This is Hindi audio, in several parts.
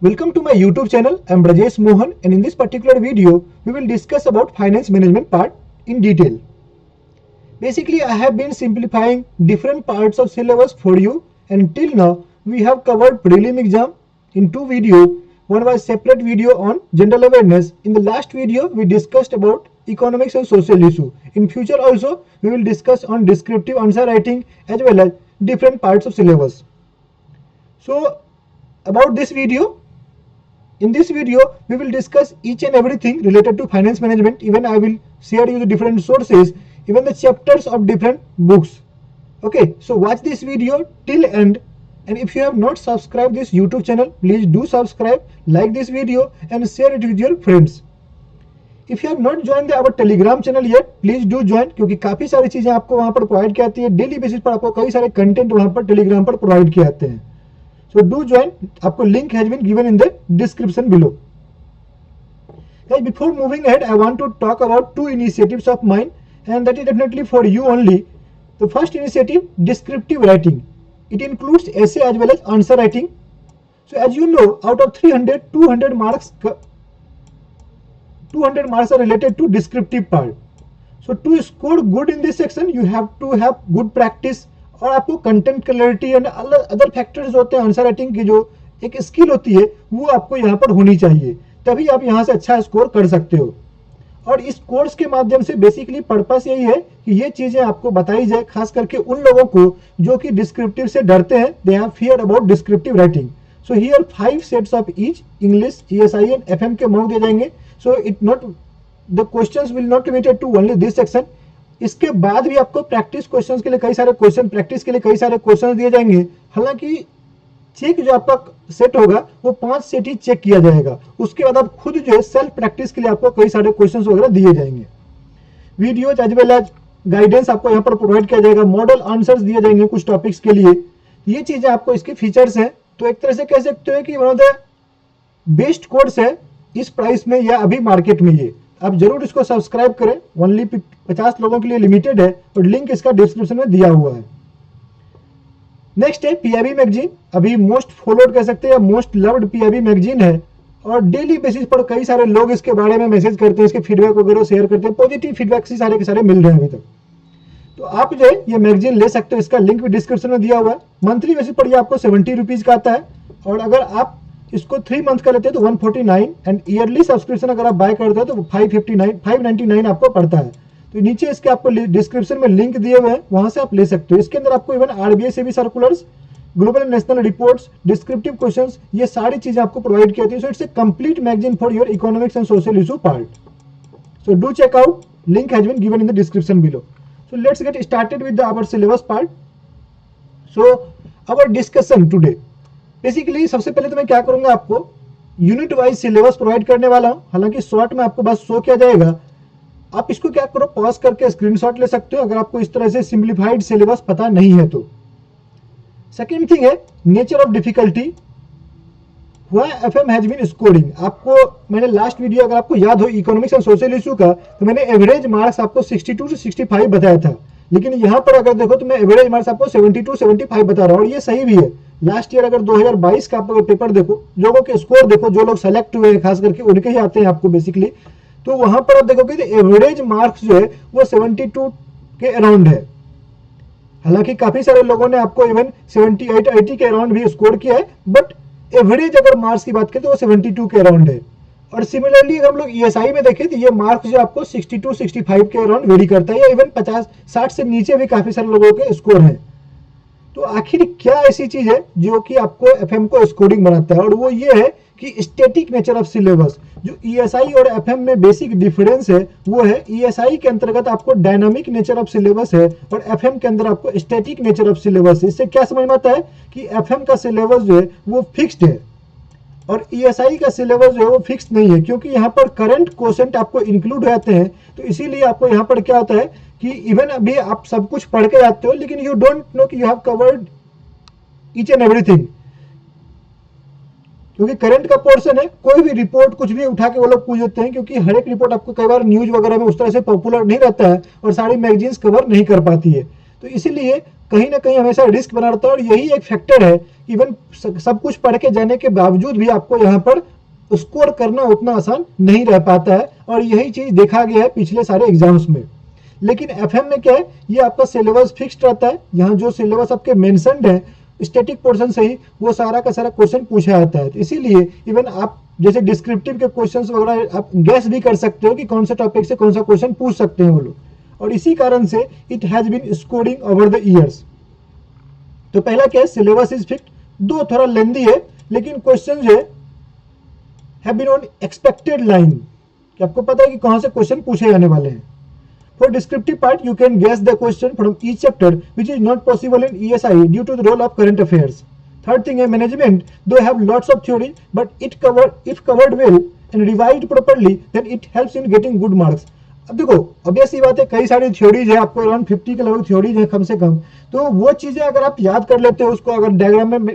Welcome to my YouTube channel. I am Brajesh Mohan, and in this particular video we will discuss about finance management part in detail. Basically, I have been simplifying different parts of syllabus for you, and till now we have covered prelim exam in two videos. One was separate video on general awareness. In the last video we discussed about economics and social issue. In future also we will discuss on descriptive answer writing as well as different parts of syllabus. So about this video, in this video we will discuss each and everything related to finance management. Even I will share you the different sources, even the chapters of different books. Okay, so watch this video till end, and if you have not subscribed this YouTube channel, please do subscribe, like this video and share it with your friends. If you have not joined our Telegram channel yet, please do join, क्योंकि काफी सारी चीजें आपको वहां पर प्रोवाइड की आती है। डेली बेसिस पर आपको कई सारे कंटेंट वहां पर टेलीग्राम पर प्रोवाइड किए जाते हैं। So do join. आपको link has been given in the description below. Guys, before moving ahead, I want to talk about two initiatives of mine, and that is definitely for you only. The first initiative, descriptive writing. It includes essay as well as answer writing. So as you know, out of 300, 200 marks are related to descriptive part. So to score good in this section, you have to have good practice, और आपको content clarity and other factors होते हैं आंसर राइटिंग की, जो एक स्किल होती है वो आपको यहाँ पर होनी चाहिए, तभी आप यहाँ से अच्छा स्कोर कर सकते हो। और इस कोर्स के माध्यम से बेसिकली पर्पस यही है कि ये चीजें आपको बताई जाए, खास करके उन लोगों को जो कि डिस्क्रिप्टिव से डरते हैं, they have fear about descriptive writing. So here 5 sets of each English, ESI and FM के मॉक दिए जाएंगे। So it not the questions will not limited to only this section. इसके बाद भी आपको प्रैक्टिस क्वेश्चंस के लिए कई सारे क्वेश्चन, प्रैक्टिस के लिए कई सारे क्वेश्चंस दिए जाएंगे। हालांकि चेक जो आपका सेट होगा वो 5 सेट ही चेक किया जाएगा। उसके बाद आप खुद जो है सेल्फ प्रैक्टिस के लिए आपको कई सारे क्वेश्चंस वगैरह दिए जाएंगे। Videos as well as guidance आपको यहाँ पर प्रोवाइड किया जाएगा। मॉडल आंसर्स दिए जाएंगे कुछ टॉपिक्स के लिए। ये चीजें आपको इसके फीचर्स हैं, तो एक तरह से कह सकते हो कि one of the best course है इस प्राइस में या अभी मार्केट में। ये आप जरूर इसको सब्सक्राइब करें। ओनली 50 लोगों के लिए लिमिटेड है, और लिंक इसका डिस्क्रिप्शन में दिया हुआ है। नेक्स्ट है PIB मैगजीन। अभी मोस्ट फॉलोड कह सकते हैं या मोस्ट लव्ड PIB मैगजीन है, और डेली बेसिस पर कई सारे लोग इसके बारे में मैसेज करते हैं, इसके फीडबैक वगैरह शेयर करते हैं। पॉजिटिव फीडबैक से सारे के सारे मिल रहे हैं अभी तक। तो आप जो है ये मैगजीन ले सकते हो, इसका लिंक भी डिस्क्रिप्शन में दिया हुआ है। मंथली बेसिस पर ये आपको 70 रुपीज का आता है, और अगर आप इसको 3 मंथ का लेते हैं तो 149, एंड ईयरली सब्सक्रिप्शन अगर आप बाय करते हैं तो 599 आपको पड़ता है। तो नीचे इसके आपको डिस्क्रिप्शन में लिंक दिए हुए हैं, वहां से आप ले सकते हो। इसके अंदर आपको इवन RBI से भी circulars, global national reports, descriptive questions, ये सारी चीजें आपको प्रोवाइड की जाती है। So it's a complete magazine for your economics and social issue part. So do check out, link has been given in the description below. So let's get started with our syllabus part. So our discussion today, basically सबसे पहले तो मैं क्या करूंगा, आपको यूनिट वाइज सिलेबस प्रोवाइड करने वाला हूं। हालांकि शॉर्ट में आपको बस शो किया जाएगा, आप इसको क्या करो, पॉज करके स्क्रीनशॉट ले सकते हो अगर आपको इस तरह से सिंप्लीफाइड सिलेबस पता नहीं है तो। सेकेंड थिंग है nature of difficulty, why FM has been scoring. आपको मैंने लास्ट वीडियो अगर आपको याद हो इकोनॉमिक्स एंड सोशल इशू का, तो मैंने एवरेज मार्क्स आपको 62 से 65 बताया था। लेकिन यहाँ पर अगर देखो तो मैं एवरेज मार्क्स आपको 72 75 बता रहा हूँ, और ये सही भी है। लास्ट ईयर अगर 2022 का आप अगर पेपर देखो, लोगों के स्कोर देखो, जो लोग सेलेक्ट हुए हैं खास करके उनके ही आते हैं आपको बेसिकली, तो वहां पर आप देखोगे एवरेज मार्क्स जो है वो 72 के अराउंड है। हालांकि काफी सारे लोगों ने आपको इवन 78 80 के अराउंड भी स्कोर किया है, बट एवरेज अगर मार्क्स की बात करें तो वो 72 के अराउंड है। और सिमिलरली अगर हम लोग ESI में देखें तो ये मार्क्स जो आपको 62 65 के अराउंड वेरी करता है, या इवन 50 60 से नीचे भी काफी सारे लोगों के स्कोर है। तो आखिर क्या ऐसी चीज है जो कि आपको FM को स्कोरिंग बनाता है, और वो ये है कि स्टैटिक नेचर ऑफ सिलेबस। जो ESI और FM में बेसिक डिफरेंस है वो है, ESI के अंतर्गत आपको डायनामिक नेचर ऑफ सिलेबस है, और FM के अंदर आपको स्टैटिक नेचर ऑफ सिलेबस है। इससे क्या समझ में आता है कि FM का सिलेबस जो है वो फिक्स्ड है, और ESI का सिलेबस जो है वो फिक्स नहीं है, क्योंकि यहाँ पर करंट क्वेश्चन आपको इंक्लूड हो जाते हैं। तो इसीलिए आपको यहाँ पर क्या होता है कि इवन अभी आप सब कुछ पढ़ के जाते हो, लेकिन यू डोंट नो कि you have covered each and everything, क्योंकि करंट का पोर्शन है। कोई भी रिपोर्ट कुछ भी उठा के वो लोग पूछ देते हैं, क्योंकि हर एक रिपोर्ट आपको कई बार न्यूज वगैरह में उस तरह से पॉपुलर नहीं रहता है, और सारी मैगजीन्स कवर नहीं कर पाती है। तो इसीलिए कहीं ना कहीं हमेशा रिस्क बना रहता है, और यही एक फैक्टर है, इवन सब कुछ पढ़ के जाने के बावजूद भी आपको यहाँ पर स्कोर करना उतना आसान नहीं रह पाता है, और यही चीज देखा गया है पिछले सारे एग्जाम्स में। लेकिन एफएम में क्या है, ये आपका सिलेबस फिक्स्ड रहता है, यहाँ जो सिलेबस आपके मेंशन्ड है स्टैटिक पोर्शन से ही वो सारा का सारा क्वेश्चन पूछा जाता है। तो इसीलिए इवन आप जैसे डिस्क्रिप्टिव के क्वेश्चंस वगैरह आप गैस भी कर सकते हो कि कौन सा टॉपिक से कौन सा क्वेश्चन पूछ सकते हैं वो लोग, और इसी कारण से it has been scoring over the years. तो पहला क्या है, सिलेबस इज फिक्स्ड, दो थोड़ा लेंदी है, लेकिन क्वेश्चन जो है बीन ऑन एक्सपेक्टेड लाइन, कि आपको पता है कि कहां से क्वेश्चन पूछे जाने वाले हैं। For descriptive part, you can guess the question from each chapter, which is not possible in ESI due to the role of current affairs. Third thing है management, though have lots of theory, but if covered well and revised properly, then it helps in getting good marks. अब देखो obvious सी बात है, कई सारी थ्योरीज है, आपको अराउंड 50 के लगभग थ्योरीज है कम से कम, तो वो चीजें अगर आप याद कर लेते हो, उसको अगर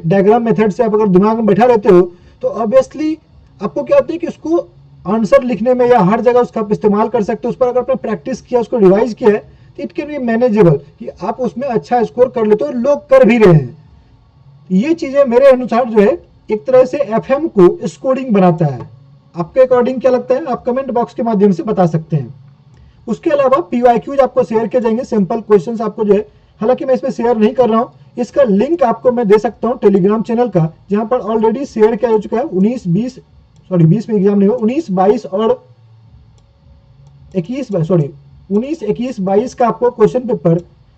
डायग्राम मेथड से आप अगर दिमाग में बैठा लेते हो, तो ऑब्वियसली आपको क्या होता है कि उसको आंसर लिखने में या हर जगह उसका आप इस्तेमाल कर सकते हो। उस पर अगर आपने प्रैक्टिस किया, उसको रिवाइज किया है, तो इट कैन बी मैनेजेबल, कि आप उसमें अच्छा स्कोर कर लेते हो, लोग कर भी रहे हैं। ये चीजें मेरे अनुसार जो है एक तरह से एफएम को स्कोरिंग बनाता है। आपके अकॉर्डिंग क्या लगता है, आप कमेंट बॉक्स के माध्यम से बता सकते हैं। उसके अलावा पीवाईक्यूज आपको शेयर किए जाएंगे, सिंपल क्वेश्चन आपको जो है, हालांकि मैं इसमें शेयर नहीं कर रहा हूं, इसका लिंक आपको मैं दे सकता हूं टेलीग्राम चैनल का, जहां पर ऑलरेडी शेयर किया जा चुका है 20 में एग्जाम नहीं हो, 19, 22 और 19, 21, 22 का आपको question paper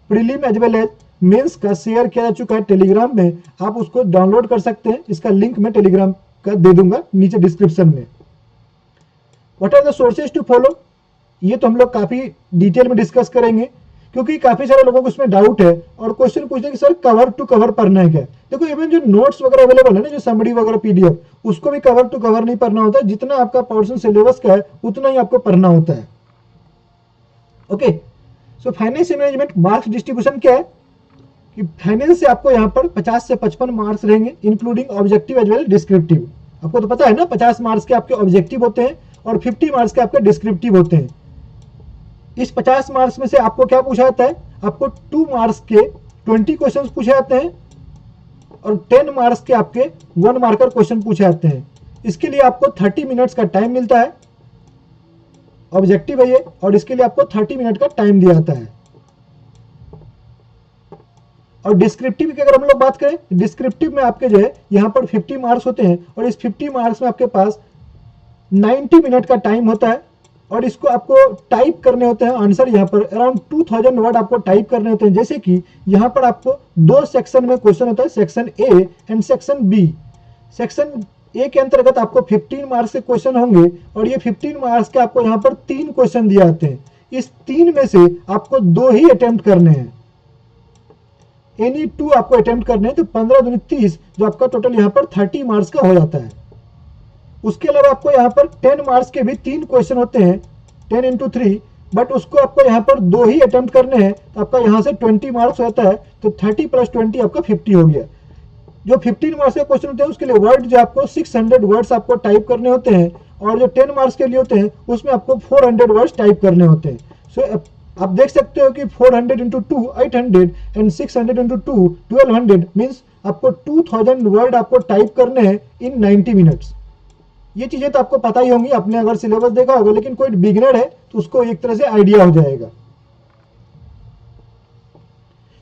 prelim as well as mains का शेयर किया जा चुका है टेलीग्राम में, आप उसको डाउनलोड कर सकते हैं। इसका लिंक मैं टेलीग्राम का दे दूंगा नीचे डिस्क्रिप्शन में। What are the sources to follow, ये तो हम लोग काफी डिटेल में डिस्कस करेंगे, क्योंकि काफी सारे लोगों को इसमें डाउट है और क्वेश्चन पूछते हैं कि सर कवर टू कवर पढ़ना है क्या। देखो इवन जो नोट्स वगैरह अवेलेबल है ना, जो समरी वगैरह पीडीएफ, उसको भी कवर टू कवर नहीं पढ़ना होता है, जितना आपका पोर्शन सिलेबस का है उतना ही आपको पढ़ना होता है। Okay, so finance management marks distribution क्या है, कि फाइनेंस से आपको यहाँ पर 50 से 55 मार्क्स रहेंगे, including objective as well descriptive. आपको तो पता है ना, 50 मार्क्स के आपके ऑब्जेक्टिव होते हैं और 50 मार्क्स के आपके डिस्क्रिप्टिव होते हैं। इस 50 मार्क्स में से आपको क्या पूछा जाता है, आपको 2 मार्क्स के 20 क्वेश्चंस पूछे जाते हैं और 10 मार्क्स के आपके 1 मार्कर क्वेश्चन पूछे जाते हैं। इसके लिए आपको 30 मिनट्स का टाइम मिलता है, ऑब्जेक्टिव है ये, और इसके लिए आपको 30 मिनट का टाइम दिया जाता है। और डिस्क्रिप्टिव की अगर हम लोग बात करें, डिस्क्रिप्टिव में आपके जो है यहाँ पर 50 मार्क्स होते हैं, और इस 50 मार्क्स में आपके पास 90 मिनट का टाइम होता है, और इसको आपको टाइप करने होते हैं आंसर, यहाँ पर अराउंड 2000 वर्ड आपको टाइप करने होते हैं। जैसे कि यहाँ पर आपको 2 सेक्शन में क्वेश्चन होता है, section A and section B. Section A के अंतर्गत आपको 15 मार्क्स के क्वेश्चन होंगे, और ये 15 मार्क्स के आपको यहाँ पर 3 क्वेश्चन दिए जाते हैं। इस 3 में से आपको 2 ही अटेम्प्ट करने हैं, एनी 2 आपको अटेम्प्ट करने हैं, तो 15 दूनी 30, जो आपका टोटल यहाँ पर 30 मार्क्स का हो जाता है। उसके अलावा आपको यहाँ पर 10 मार्क्स के भी 3 क्वेश्चन होते हैं, 10 into 3, बट उसको आपको यहाँ पर 2 ही अटेम्प्ट करने हैं, तो आपका यहाँ से 20 मार्क्स होता है, तो 30 + 20 आपका 50 हो गया। जो 15 मार्क्स के क्वेश्चन होते हैं उसके लिए वर्ड जो आपको 600 वर्ड्स आपको टाइप करने होते हैं, और जो 10 मार्क्स के लिए होते हैं उसमें आपको 400 वर्ड्स टाइप करने होते हैं। सो आप देख सकते हो कि 400 into 2 800 एंड 600 into 2 1200 मीन्स आपको 2000 वर्ड आपको टाइप करने हैं इन 90 मिनट्स। ये चीजें तो आपको पता ही होंगी, आपने अगर सिलेबस देखा होगा, लेकिन कोई बिगिनर है तो उसको एक तरह से आइडिया हो जाएगा।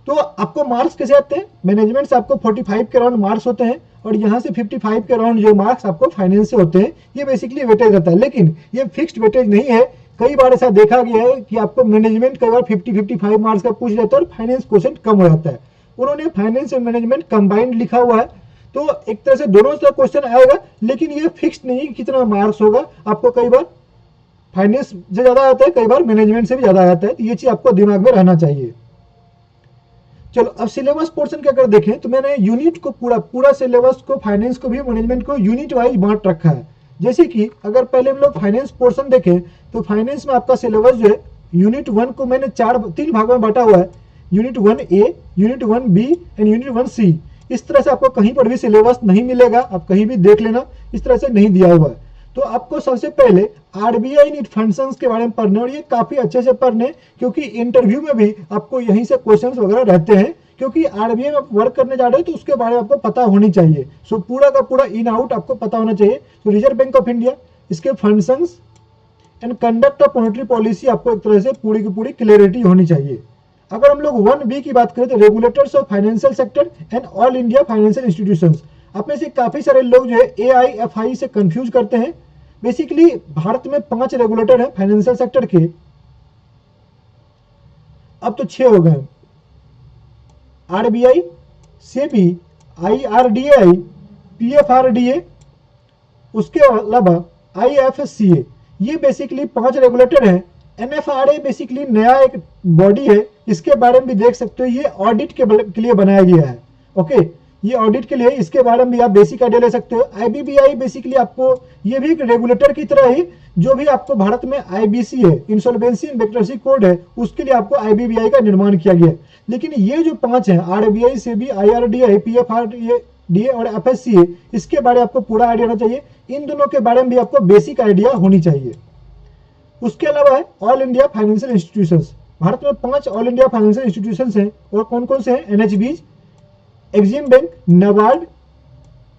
तो आपको मार्क्स कैसे आते हैं, मैनेजमेंट से आपको 45 के अराउंड मार्क्स होते हैं, और यहाँ से 55 के अराउंड जो मार्क्स आपको फाइनेंस से होते हैं। ये बेसिकली वेटेज रहता है, लेकिन ये फिक्स्ड वेटेज नहीं है। कई बार ऐसा देखा गया है कि आपको मैनेजमेंट कई बार 50-55 मार्क्स का पूछ जाता है और फाइनेंस क्वेश्चन कम हो जाता है। उन्होंने फाइनेंस एंड मैनेजमेंट कंबाइंड लिखा हुआ है, तो एक तरह से दोनों से क्वेश्चन आएगा, लेकिन ये फिक्स्ड नहीं कि कितना मार्क्स होगा। आपको कई बार फाइनेंस से ज्यादा आता है, कई बार मैनेजमेंट से भी ज्यादा आता है, तो ये चीज आपको दिमाग में रहना चाहिए। चलो अब सिलेबस पोर्शन का अगर देखें, तो मैंने यूनिट को पूरा सिलेबस को, फाइनेंस को भी, मैनेजमेंट को यूनिट वाइज बांट रखा है। जैसे कि अगर पहले हम लोग फाइनेंस पोर्शन देखें, तो फाइनेंस में आपका सिलेबस जो है यूनिट 1 को मैंने 3 भागों में बांटा हुआ है, unit 1A, unit 1B and unit 1C। इस तरह से आपको कहीं पर भी सिलेबस नहीं मिलेगा, आप कहीं भी देख लेना, इस तरह से नहीं दिया हुआ है। तो आपको सबसे पहले आरबीआई नीट फंक्शंस के बारे में पढ़ने, और ये काफी अच्छे से पढ़ने, क्योंकि इंटरव्यू में भी आपको यहीं से क्वेश्चंस वगैरह रहते हैं, क्योंकि आरबीआई में आप वर्क करने जा रहे हो तो उसके बारे में आपको पता होनी चाहिए। सो पूरा का पूरा इन आउट आपको पता होना चाहिए। तो रिजर्व बैंक ऑफ इंडिया, इसके functions and conduct of monetary policy आपको एक तरह से पूरी की पूरी क्लियरिटी होनी चाहिए। अगर हम लोग 1B की बात करें तो regulators of financial sector and all India financial institutions. आप में से काफी सारे लोग जो है AIFI से कंफ्यूज करते हैं। बेसिकली भारत में 5 रेगुलेटर हैं फाइनेंशियल सेक्टर के, अब तो 6 हो गए। आरबीआई, सेबी, IRDAI, PFRDA, उसके अलावा IFSCA, ये बेसिकली 5 रेगुलेटर हैं। NFRA बेसिकली नया एक बॉडी है, इसके बारे में भी देख सकते हो, ये ऑडिट के लिए बनाया गया है। ओके, ये ऑडिट के लिए, इसके बारे में भी आप बेसिक आइडिया ले सकते हो। IBBI बेसिकली आपको, ये भी एक रेगुलेटर की तरह ही, जो भी आपको भारत में IBC है, इंसॉल्वेंसी एंड बैंक्रप्सी कोड है, उसके लिए आपको IBBI का निर्माण किया गया है। लेकिन ये जो 5 हैं, RBI, सेबी, IRDAI, PFRDA और FSCA, इसके बारे में आपको पूरा आइडिया होना चाहिए। इन दोनों के बारे में भी आपको बेसिक आइडिया होनी चाहिए। उसके अलावा है all India financial institutions. Bharat में 5 ऑल इंडिया फाइनेंशियल इंस्टीट्यूशंस हैं, और कौन कौन से हैं? NHBs, Exim bank, NABARD,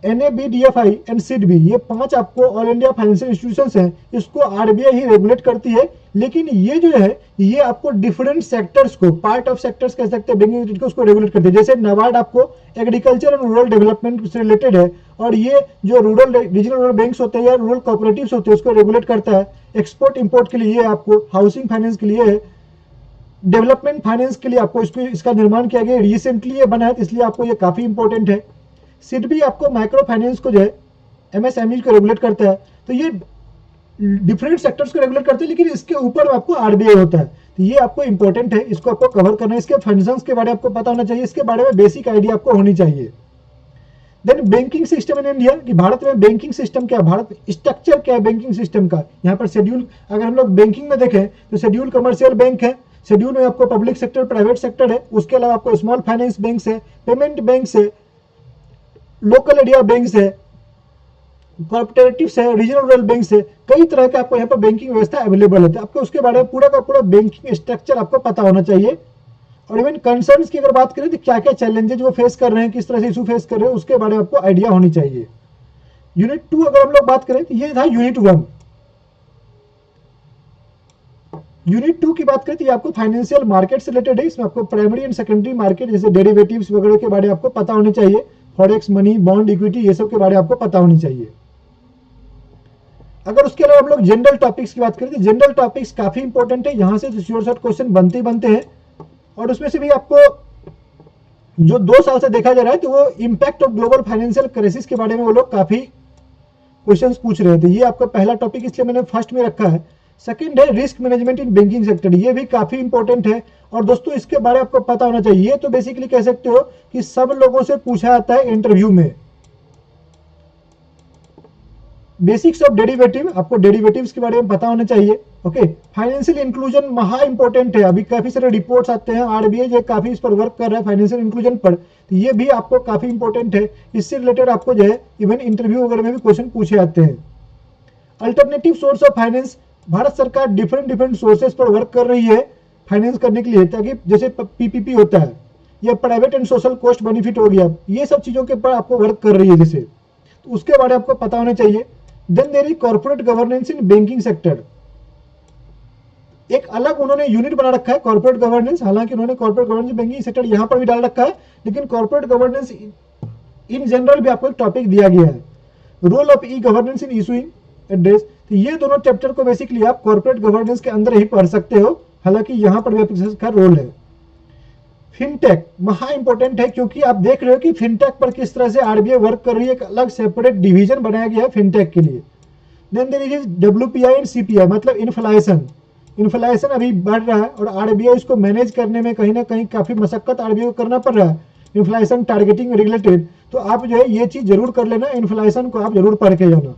NABDFI and SIDBI, ये 5 आपको ऑल इंडिया फाइनेंशियल इंस्टीट्यूशंस हैं। इसको आरबीआई ही रेगुलेट करती है, लेकिन ये जो है ये आपको डिफरेंट सेक्टर्स को, पार्ट ऑफ सेक्टर्स कह सकते हैं, बैंकिंग को उसको रेगुलेट करती है। जैसे नाबार्ड आपको एग्रीकल्चर एंड रूरल डेवलपमेंट से रिलेटेड है, और ये जो रूरल रीजनल रूरल बैंक्स होते हैं या रूरल कोऑपरेटिव्स होते हैं उसको रेगुलेट करता है। एक्सपोर्ट इंपोर्ट के लिए आपको, हाउसिंग फाइनेंस के लिए है, डेवलपमेंट फाइनेंस के लिए आपको इसका निर्माण किया गया, रिसेंटली ये बना है, इसलिए आपको ये काफी इंपॉर्टेंट है। सिडबी आपको माइक्रो फाइनेंस को जो है MSME को रेगुलेट करता है। तो ये डिफरेंट सेक्टर्स को रेगुलेट करते हैं, लेकिन इसके ऊपर आपको आरबीआई होता है। तो ये आपको इंपॉर्टेंट है, इसको आपको कवर करना है। इसके फंक्शंस के बारे में आपको पता होना चाहिए, इसके बारे में बेसिक आइडिया आपको होनी चाहिए। Then banking system in India, कि भारत में बैंकिंग सिस्टम क्या है, भारत स्ट्रक्चर क्या है बैंकिंग सिस्टम का। यहाँ पर शेड्यूल, अगर हम लोग बैंकिंग में देखें तो शेड्यूल कमर्शियल बैंक है, शेड्यूल में आपको पब्लिक सेक्टर, प्राइवेट सेक्टर है, उसके अलावा आपको स्मॉल फाइनेंस बैंक है, पेमेंट बैंक है, लोकल एरिया बैंक है, कोऑपरेटिव्स है, रीजनल रूरल बैंक है, कई तरह के आपको यहाँ पर बैंकिंग व्यवस्था अवेलेबल है। आपको उसके बारे में पूरा का पूरा बैंकिंग स्ट्रक्चर आपको पता होना चाहिए। और इवन कंसर्न्स की अगर बात करें तो क्या क्या चैलेंजेस वो फेस कर रहे हैं, किस तरह से इशू फेस कर रहे हैं, उसके बारे में आपको आइडिया होनी चाहिए। यूनिट 2 अगर हम लोग बात करें तो ये था यूनिट 1। यूनिट 2 की बात करें तो ये आपको फाइनेंशियल मार्केट से रिलेटेड है। इसमें आपको प्राइमरी एंड सेकेंडरी मार्केट जैसे डेरिवेटिव्स वगैरह के बारे में आपको पता होने चाहिए, फॉरेक्स, मनी, बॉन्ड, इक्विटी, ये सब के बारे में आपको पता होनी चाहिए। अगर उसके अलावा हम लोग जनरल टॉपिक्स की बात करें तो जनरल टॉपिक्स काफी इंपॉर्टेंट है, यहां से श्योर शॉर्ट क्वेश्चन बनते ही बनते हैं। और उसमें से भी आपको जो 2 साल से देखा जा रहा है तो वो impact of global financial crisis के बारे में वो लोग काफी क्वेश्चंस पूछ रहे थे। ये आपका पहला टॉपिक, इसलिए मैंने फर्स्ट में रखा है। सेकंड है रिस्क मैनेजमेंट इन बैंकिंग सेक्टर, ये भी काफी इंपॉर्टेंट है। और दोस्तों इसके बारे में आपको पता होना चाहिए। ये तो बेसिकली कह सकते हो कि सब लोगों से पूछा जाता है इंटरव्यू में। बेसिक्स ऑफ डेरिवेटिव, आपको डेरिवेटिव्स के बारे में पता होना चाहिए। ओके, फाइनेंशियल इंक्लूजन महा इंपॉर्टेंट है। अभी काफी सारे रिपोर्ट्स आते हैं, आरबीआई जो काफी इस पर वर्क कर रहा है फाइनेंशियल इंक्लूजन पर, तो ये भी आपको काफी इंपॉर्टेंट है। इससे रिलेटेड आपको जो है इवन इंटरव्यू वगैरह में भी क्वेश्चन पूछे जाते हैं। Alternative source of finance, Bharat सरकार डिफरेंट सोर्सेस पर वर्क कर रही है फाइनेंस करने के लिए, ताकि जैसे PPP होता है या private and social cost benefit हो गया, ये सब चीजों के ऊपर आपको वर्क कर रही है जैसे, तो उसके बारे में आपको पता होना चाहिए। Then there is corporate governance in banking sector, एक अलग उन्होंने यूनिट बना रखा है कॉर्पोरेट गवर्नेंस। हालांकि उन्होंने कॉर्पोरेट गवर्नेंस बैंकिंग सेक्टर यहां पर भी डाल रखा है, लेकिन कॉर्पोरेट गवर्नेंस इन जनरल भी आपको एक टॉपिक दिया गया है। Role of e governance in issuing address, तो ये दोनों चैप्टर को बेसिकली आप कॉर्पोरेट गवर्नेंस के अंदर ही पढ़ सकते हो, हालांकि यहां पर भी का रोल है। फिनटेक महा इंपॉर्टेंट है, क्योंकि आप देख रहे हो कि फिनटेक पर किस तरह से आरबीआई वर्क कर रही है, एक अलग सेपरेट डिवीजन बनाया गया है फिनटेक के लिए। Then there is WPI and CPI, मतलब इन्फ्लेशन अभी बढ़ रहा है और आरबीआई इसको मैनेज करने में कहीं ना कहीं काफी मशक्कत आरबीआई को करना पड़ रहा है, इन्फ्लेशन टारगेटिंग रिलेटेड। तो आप जो है ये चीज जरूर कर लेना, इन्फ्लेशन को आप जरूर पढ़ के जाना।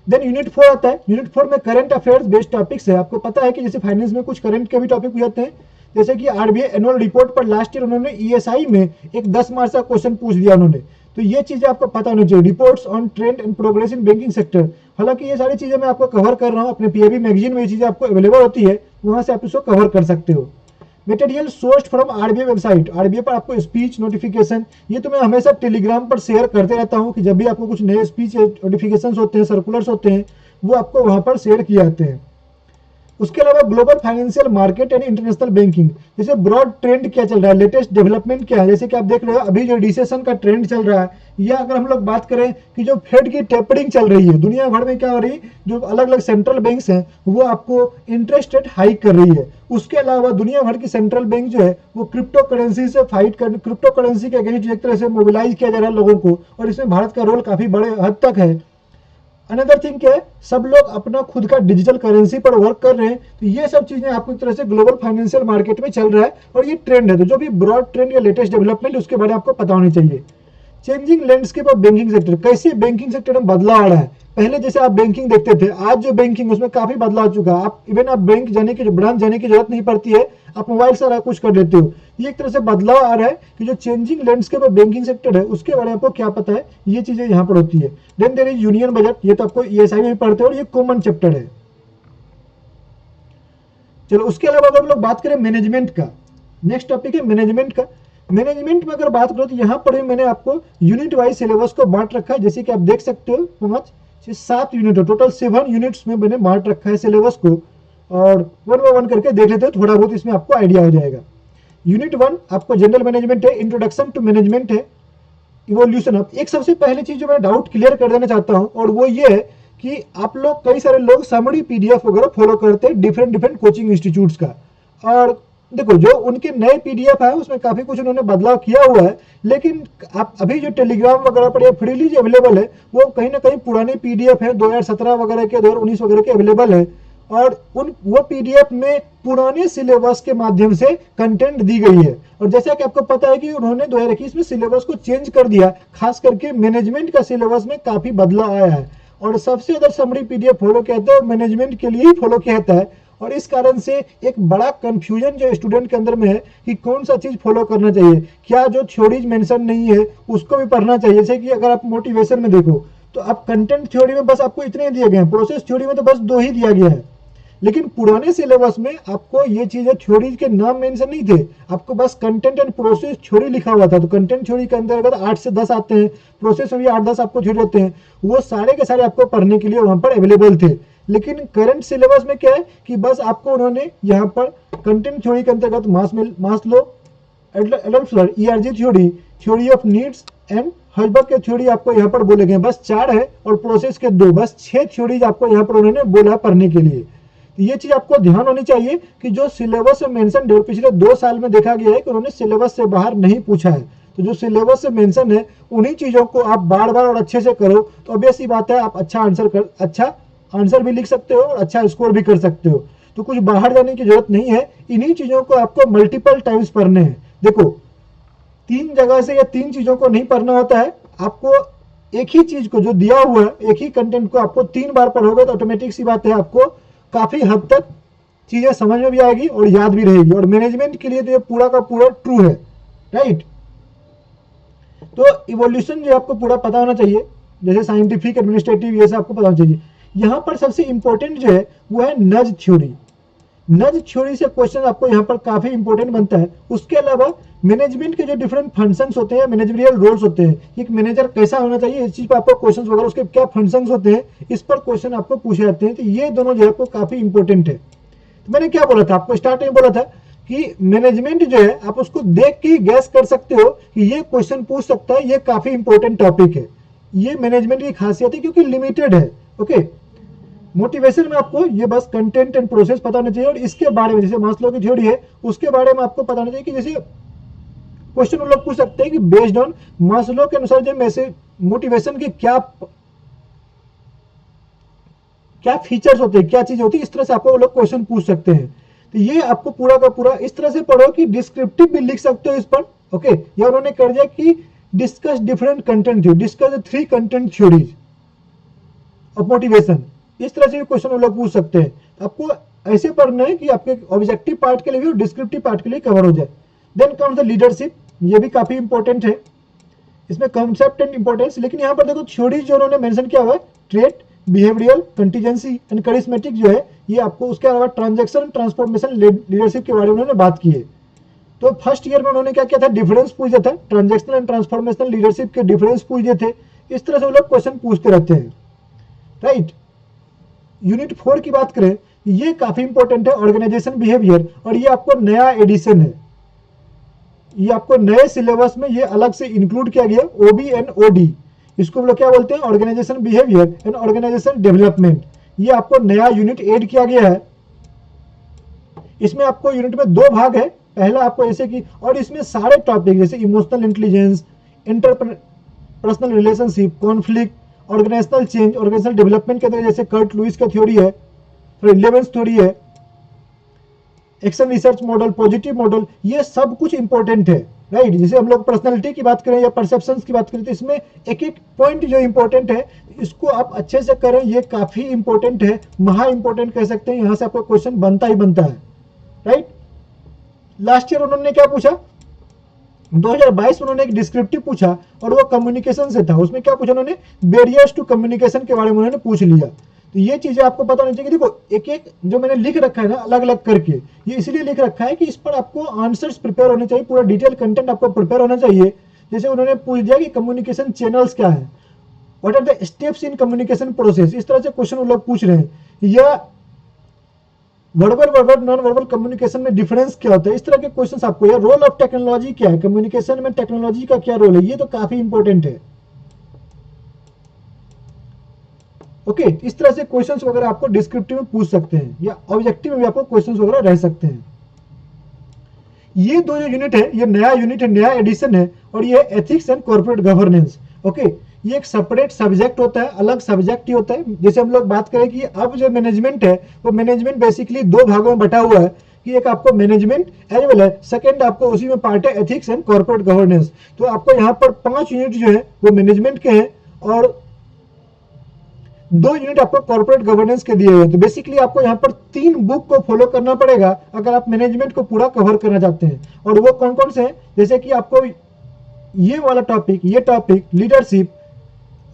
देन यूनिट 4 आता है। यूनिट 4 में करंट अफेयर्स बेस्ड टॉपिक्स है। आपको पता है कि जैसे फाइनेंस में कुछ करंट के भी टॉपिक भी होते हैं, जैसे कि आरबीआई एनुअल रिपोर्ट पर लास्ट ईयर उन्होंने ESI में एक 10 मार्क्स का क्वेश्चन पूछ दिया उन्होंने, तो ये चीजें आपको पता होनी चाहिए। Reports on trend and progress in banking sector, हालांकि ये सारी चीजें मैं आपको कवर कर रहा हूँ, अपने PIB मैगजीन में ये चीजें आपको अवेलेबल होती है, वहां से आप इसको कवर कर सकते हो। Material sourced from RBI website, RBI पर आपको स्पीच नोटिफिकेशन, ये तो मैं हमेशा टेलीग्राम पर शेयर करते रहता हूँ कि जब भी आपको कुछ नए स्पीच नोटिफिकेशन होते हैं, सर्कुलर्स होते हैं, वो आपको वहां पर शेयर किए जाते हैं। उसके अलावा global financial market and international banking, जैसे ब्रॉड ट्रेंड क्या चल रहा है, लेटेस्ट डेवलपमेंट क्या है, जैसे कि आप देख रहे हो अभी जो रिसेशन का ट्रेंड चल रहा है, या अगर हम लोग बात करें कि जो फेड की टेपरिंग चल रही है दुनिया भर में क्या हो रही है, जो अलग अलग सेंट्रल बैंक्स हैं वो आपको इंटरेस्ट रेट हाइक कर रही है। उसके अलावा दुनिया भर की सेंट्रल बैंक जो है वो क्रिप्टो करेंसी से फाइट कर, क्रिप्टो करेंसी के अगेंस्ट एक तरह से मोबिलाइज किया जा रहा है लोगों को, और इसमें भारत का रोल काफी बड़े हद तक है। अनदर थिंग क्या है, सब लोग अपना खुद का डिजिटल करेंसी पर वर्क कर रहे हैं, तो ये सब चीजें आपको एक तरह से ग्लोबल फाइनेंशियल मार्केट में चल रहा है और ये ट्रेंड है। तो जो भी ब्रॉड ट्रेंड या लेटेस्ट डेवलपमेंट उसके बारे में आपको पता होनी चाहिए। Changing landscape of banking sector, कैसे बैंकिंग सेक्टर में बदलाव आ रहा है। पहले जैसे आप बैंकिंग देखते थे, आज जो बैंकिंग उसमें काफी बदलाव आ चुका है। आप इवन आप बैंक जाने की, ब्रांच जाने की जरूरत नहीं पड़ती है, आप मोबाइल से सारा कुछ कर लेते हो। ये एक तरह से बदलाव आ रहा है कि जो changing landscape of banking sector है उसके बारे में आपको क्या पता है, ये चीजें यहाँ पर होती है। Then there is union budget, ये तो आपको ईएसआई में पढ़ते हो और ये कॉमन चैप्टर है। चलो उसके अलावा अगर हम लोग बात करें मैनेजमेंट का, नेक्स्ट टॉपिक है मैनेजमेंट का। मैनेजमेंट में अगर बात करो तो यहाँ पर भी मैंने आपको यूनिट वाइज सिलेबस को बांट रखा है, जैसे कि आप देख सकते हो 5 से 7 यूनिट, टोटल 7 यूनिट्स में मैंने बांट रखा है सिलेबस को, और वन बाय वन करके देख लेते हो, थोड़ा बहुत इसमें आपको आइडिया हो जाएगा। यूनिट 1 आपको जनरल मैनेजमेंट है, इंट्रोडक्शन टू मैनेजमेंट है, इवोल्यूशन ऑफ। एक सबसे पहले चीज जो मैं डाउट क्लियर कर देना चाहता हूं और वो ये है कि आप लोग, कई सारे लोग समरी पीडीएफ वगैरह फॉलो करते हैं डिफरेंट डिफरेंट कोचिंग इंस्टीट्यूट्स का, और देखो जो उनके नए पीडीएफ है उसमें काफी कुछ उन्होंने बदलाव किया हुआ है, लेकिन आप अभी जो टेलीग्राम वगैरह पर या फ्रीली जो अवेलेबल है वो कहीं ना कहीं पुराने पीडीएफ है 2017 वगैरह के, 2019 वगैरह के अवेलेबल है, और उन वो पीडीएफ में पुराने सिलेबस के माध्यम से कंटेंट दी गई है। और जैसा कि आपको पता है कि उन्होंने 2021 में सिलेबस को चेंज कर दिया, खास करके मैनेजमेंट का सिलेबस में काफी बदलाव आया है, और सबसे ज्यादा समरी पीडीएफ फॉलो किया जाता है मैनेजमेंट के लिए ही फॉलो किया जाता है। और इस कारण से एक बड़ा कंफ्यूजन जो स्टूडेंट के अंदर में है कि कौन सा चीज फॉलो करना चाहिए, क्या जो थ्योरीज मेंशन नहीं है उसको भी पढ़ना चाहिए। जैसे कि अगर आप मोटिवेशन में देखो तो आप कंटेंट थ्योरी में बस आपको इतने दिए गए हैं, प्रोसेस थ्योरी में तो बस 2 ही दिया गया है, लेकिन पुराने सिलेबस में आपको ये चीजें थ्योरी के नाम मेंशन नहीं थे, आपको बस कंटेंट एंड प्रोसेस थ्योरी लिखा हुआ था। तो कंटेंट थ्योरी के अंदर अगर 8 से 10 आते हैं, प्रोसेस में भी 8-10 आपको थ्योरी होते हैं, वो सारे के सारे आपको पढ़ने के लिए वहां पर अवेलेबल थे। लेकिन करंट सिलेबस में क्या है कि बस आपको उन्होंने यहाँ पर कंटेंट थ्योरी के अंतर्गत Maslow, ERG theory, theory of needs and Herzberg के थ्योरी आपको यहाँ पर बोले गए, बस 4 है, और प्रोसेस के 2, बस 6 थ्योरीज आपको यहाँ पर उन्होंने बोला पढ़ने के लिए। ये चीज आपको ध्यान होनी चाहिए कि जो सिलेबस में मेंशन पिछले 2 साल में देखा गया है कि उन्होंने सिलेबस से बाहर नहीं पूछा है, तो जो सिलेबस से मेंशन है उन्हीं चीजों को आप बार बार और अच्छे से करो, तो ऑब्वियस ही बात है आप अच्छा आंसर भी लिख सकते हो और अच्छा स्कोर भी कर सकते हो। तो कुछ बाहर जाने की जरूरत नहीं है, इन्हीं चीजों को आपको मल्टीपल टाइम्स पढ़ने हैं। देखो 3 जगह से या 3 चीजों को नहीं पढ़ना होता है, आपको एक ही चीज को जो दिया हुआ है, एक ही कंटेंट को आपको 3 बार पढ़ोगे तो ऑटोमेटिक सी बात है आपको काफी हद तक चीजें समझ में भी आएगी और याद भी रहेगी। और मैनेजमेंट के लिए तो ये पूरा का पूरा ट्रू है, राइट। तो इवोल्यूशन जो आपको पूरा पता होना चाहिए, जैसे साइंटिफिक, एडमिनिस्ट्रेटिव, ये सब आपको पता होना चाहिए। यहाँ पर सबसे इंपॉर्टेंट जो है वो है नज थ्योरी। नज थ्योरी से क्वेश्चन आपको यहाँ पर काफी इंपॉर्टेंट बनता है। उसके अलावा मैनेजमेंट के जो डिफरेंट फंक्शंस होते हैं, मैनेजरियल रोल्स होते हैं, एक मैनेजर कैसा होना चाहिए, इस चीज पर आपको क्वेश्चंस वगैरह, उसके क्या फंक्शंस होते हैं, इस पर क्वेश्चन आपको पूछे जाते हैं। तो ये दोनों जो है आपको काफी इंपॉर्टेंट है। तो मैंने क्या बोला था आपको, स्टार्ट में बोला था कि मैनेजमेंट जो है आप उसको देख के गैस कर सकते हो कि ये क्वेश्चन पूछ सकता है, ये काफी इंपॉर्टेंट टॉपिक है। ये मैनेजमेंट की खासियत है क्योंकि लिमिटेड है। ओके, मोटिवेशन में आपको ये बस कंटेंट एंड प्रोसेस पता होना चाहिए, और इसके बारे में जैसे मास्लो की थ्योरी है उसके बारे में आपको पता होना चाहिए कि जैसे क्वेश्चन लोग पूछ सकते हैं कि बेस्ड ऑन मास्लो के अनुसार जो मैसेज मोटिवेशन के क्या फीचर्स होते हैं, क्या चीज होती है, इस तरह से आपको लोग क्वेश्चन पूछ सकते हैं। तो ये आपको पूरा का पूरा इस तरह से पढ़ो कि डिस्क्रिप्टिव भी लिख सकते हो इस पर। ओके, या उन्होंने कर दिया कि discuss different content theory, discuss 3 content theories of motivation, इस तरह से भी क्वेश्चन लोग पूछ सकते हैं। आपको ऐसे पढ़ना है कि आपके ऑब्जेक्टिव पार्ट के लिए भी और डिस्क्रिप्टिव पार्ट के लिए कवर हो जाए। देन कम्स द लीडरशिप, ये भी काफी इंपॉर्टेंट है, इसमें कॉन्सेप्ट एंड इंपॉर्टेंस। लेकिन यहाँ पर देखो थ्योरीज जो उन्होंने मेंशन किया हुआ है, trait, behavioural, contingency and charismatic जो है, ये आपको, उसके अलावा ट्रांजैक्शन ट्रांसफॉर्मेशन लीडरशिप के बारे में उन्होंने बात की है। तो फर्स्ट ईयर में उन्होंने क्या किया था, डिफरेंस पूछ दिया था, ट्रांजेक्शनल एंड ट्रांसफॉर्मेशनल लीडरशिप के डिफरेंस पूछ दिए थे। इस तरह से वो लोग क्वेश्चन पूछते रहते हैं, राइट। यूनिट 4 की बात करें, ये काफी इंपॉर्टेंट है, ऑर्गेनाइजेशन बिहेवियर, और ये आपको नया एडिशन है, ये आपको नए सिलेबस में ये अलग से इंक्लूड किया गया, OBNOD, इसको हम लोग क्या बोलते हैं, organisation behaviour and organisation development. ये आपको नया यूनिट ऐड किया गया है। इसमें आपको यूनिट में 2 भाग है, पहला आपको जैसे कि, और इसमें सारे टॉपिक जैसे emotional intelligence, interpersonal relationship, conflict, organisational change, organisational development के अंदर जैसे कर्ट लुइस का थ्योरी है, फिर रिलेवेंस थ्योरी है, action research model, positive model, ये सब कुछ इंपॉर्टेंट है, राइट। जैसे हम लोग पर्सनालिटी की बात करें या परसेप्शंस की बात करें, तो इसमें एक एक पॉइंट जो इंपॉर्टेंट है, इसको आप अच्छे से करें, ये काफी इंपॉर्टेंट है, महा इंपॉर्टेंट कह सकते हैं, यहां से आपको क्वेश्चन बनता ही बनता है, राइट। लास्ट ईयर उन्होंने क्या पूछा, 2022 में उन्होंने एक डिस्क्रिप्टिव पूछा, और वो कम्युनिकेशन से था। उसमें क्या पूछा उन्होंने, बैरियर्स टू कम्युनिकेशन के बारे में उन्होंने पूछ लिया। तो ये चीजें आपको पता होनी चाहिए। देखो एक एक जो मैंने लिख रखा है ना अलग अलग करके, ये इसलिए लिख रखा है कि इस पर आपको आंसर्स प्रिपेयर होने चाहिए, पूरा डिटेल कंटेंट आपको प्रिपेयर होना चाहिए। जैसे उन्होंने पूछ दिया कि कम्युनिकेशन चैनल्स क्या है, what are the steps in communication process, इस तरह से क्वेश्चन वो लोग पूछ रहे हैं। या verbal verbal non verbal communication में डिफरेंस क्या होता है, इस तरह के क्वेश्चंस आपको, या रोल ऑफ टेक्नोलॉजी क्या है, कम्युनिकेशन में टेक्नोलॉजी का क्या रोल है, ये तो काफी इंपॉर्टेंट है। ओके, इस तरह से क्वेश्चंस वगैरह आपको डिस्क्रिप्टिव में पूछ सकते हैं, या ऑब्जेक्टिव में भी आपको क्वेश्चंस वगैरह रह सकते हैं। ये 2 जो यूनिट है, ये नया यूनिट है, नया एडिशन है, और ये ethics and corporate governance. Okay, ये एक सेपरेट सब्जेक्ट होता है, अलग सब्जेक्ट ही होता है। जैसे हम लोग बात करें कि अब जो मैनेजमेंट है, वो मैनेजमेंट बेसिकली 2 भागों में बटा हुआ है, कि एक आपको मैनेजमेंट एज वेल है, सेकंड आपको उसी में पार्ट है एथिक्स एंड कॉर्पोरेट गवर्नेंस। तो आपको यहाँ पर 5 यूनिट जो है वो मैनेजमेंट के हैं, और 2 यूनिट आपको कॉर्पोरेट गवर्नेंस के दिए हुए। तो बेसिकली आपको यहाँ पर 3 बुक को फॉलो करना पड़ेगा अगर आप मैनेजमेंट को पूरा कवर करना चाहते हैं। और वो कौन कौन से हैं, जैसे कि आपको ये वाला टॉपिक, ये टॉपिक, लीडरशिप